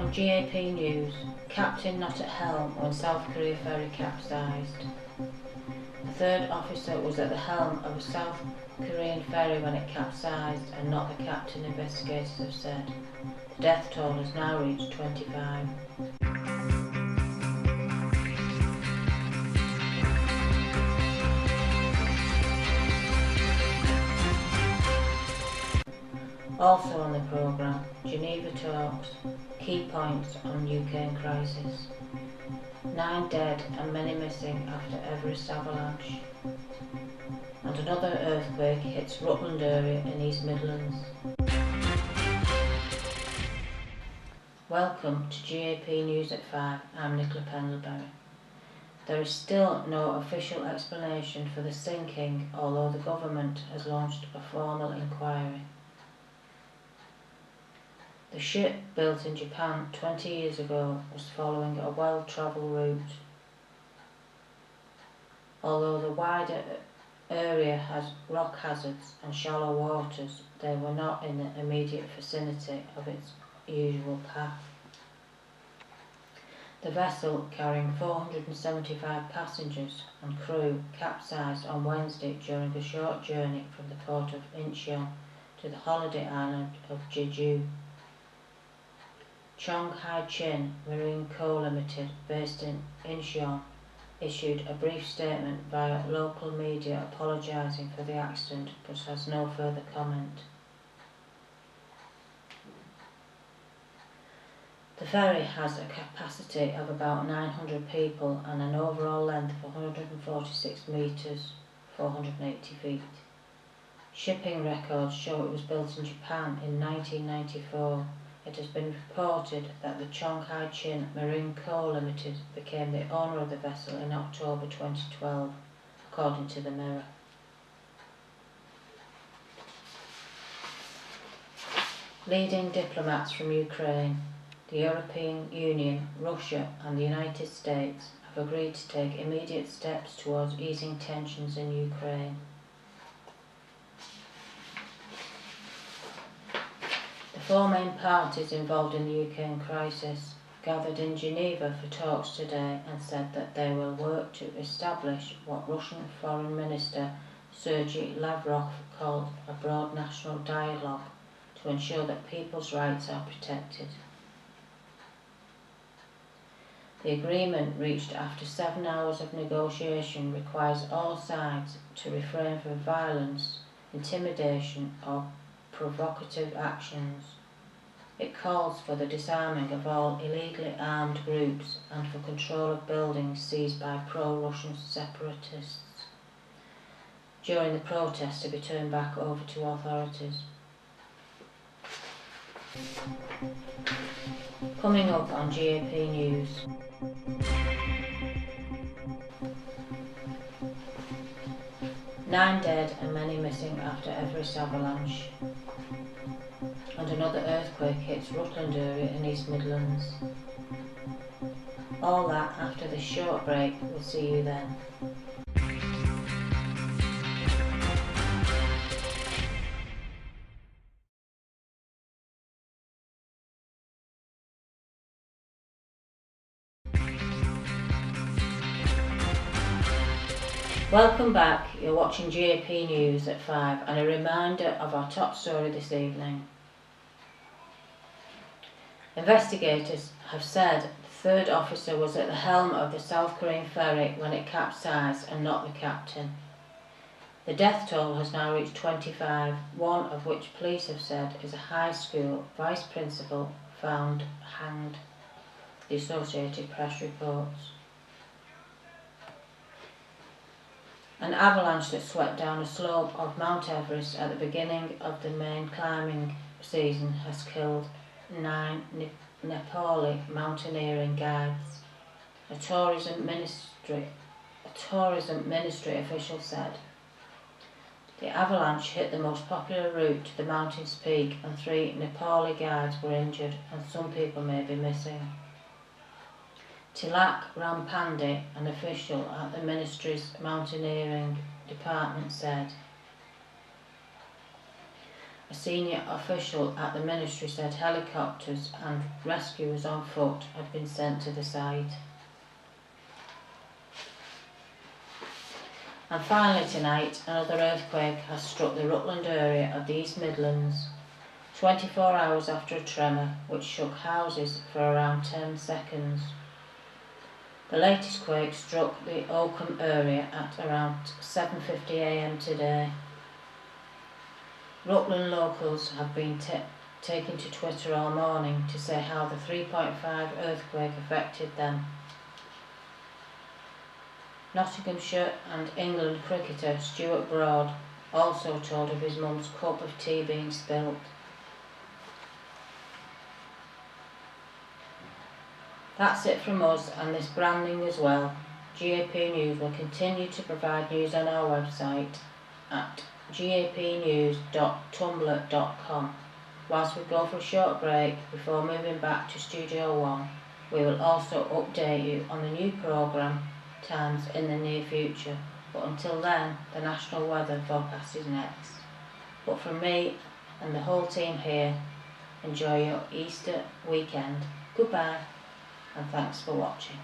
From GAP News, Captain not at helm when South Korea ferry capsized. The third officer was at the helm of a South Korean ferry when it capsized and not the captain, investigators have said. The death toll has now reached 25. Also on the programme, Geneva talks, key points on Ukraine crisis. 9 dead and many missing after Everest avalanche. And another earthquake hits Rutland area in East Midlands. Welcome to GAP News at 5, I'm Nicola Pendlebury. There is still no official explanation for the sinking, although the government has launched a formal inquiry. The ship, built in Japan 20 years ago, was following a well-travelled route. Although the wider area has rock hazards and shallow waters, they were not in the immediate vicinity of its usual path. The vessel, carrying 475 passengers and crew, capsized on Wednesday during a short journey from the port of Incheon to the holiday island of Jeju. Chong Hai Chin Marine Co Limited, based in Incheon, issued a brief statement via local media apologising for the accident but has no further comment. The ferry has a capacity of about 900 people and an overall length of 146 metres, 480 feet. Shipping records show it was built in Japan in 1994. It has been reported that the Chong Hai Chin Marine Co Limited became the owner of the vessel in October 2012, according to the Mirror. Leading diplomats from Ukraine, the European Union, Russia and the United States have agreed to take immediate steps towards easing tensions in Ukraine. The 4 main parties involved in the Ukraine crisis gathered in Geneva for talks today and said that they will work to establish what Russian Foreign Minister Sergei Lavrov called a broad national dialogue to ensure that people's rights are protected. The agreement, reached after 7 hours of negotiation, requires all sides to refrain from violence, intimidation or provocative actions. It calls for the disarming of all illegally armed groups and for control of buildings seized by pro-Russian separatists during the protests to be turned back over to authorities. Coming up on GAP News. Nine dead and many missing after Everest avalanche. And another earthquake hits Rutland area in East Midlands. All that after this short break. We'll see you then. Welcome back, you're watching GAP News at 5 and a reminder of our top story this evening. Investigators have said the third officer was at the helm of the South Korean ferry when it capsized and not the captain. The death toll has now reached 25, one of which police have said is a high school vice principal found hanged, the Associated Press reports. An avalanche that swept down a slope of Mount Everest at the beginning of the main climbing season has killed 9 Nepali mountaineering guides, a tourism ministry official said. The avalanche hit the most popular route to the mountain's peak and 3 Nepali guides were injured and some people may be missing. Tilak Rampande, an official at the ministry's mountaineering department, said, A senior official at the ministry said helicopters and rescuers on foot had been sent to the site. And finally tonight, another earthquake has struck the Rutland area of the East Midlands, 24 hours after a tremor which shook houses for around 10 seconds. The latest quake struck the Oakham area at around 7:50 a.m. today. Rutland locals have been taken to Twitter all morning to say how the 3.5 earthquake affected them. Nottinghamshire and England cricketer Stuart Broad also told of his mum's cup of tea being spilt. That's it from us and this branding as well. GAP News will continue to provide news on our website at gapnews.tumblr.com. Whilst we go for a short break before moving back to Studio One, we will also update you on the new programme times in the near future. But until then, the national weather forecast is next. But from me and the whole team here, enjoy your Easter weekend. Goodbye and thanks for watching.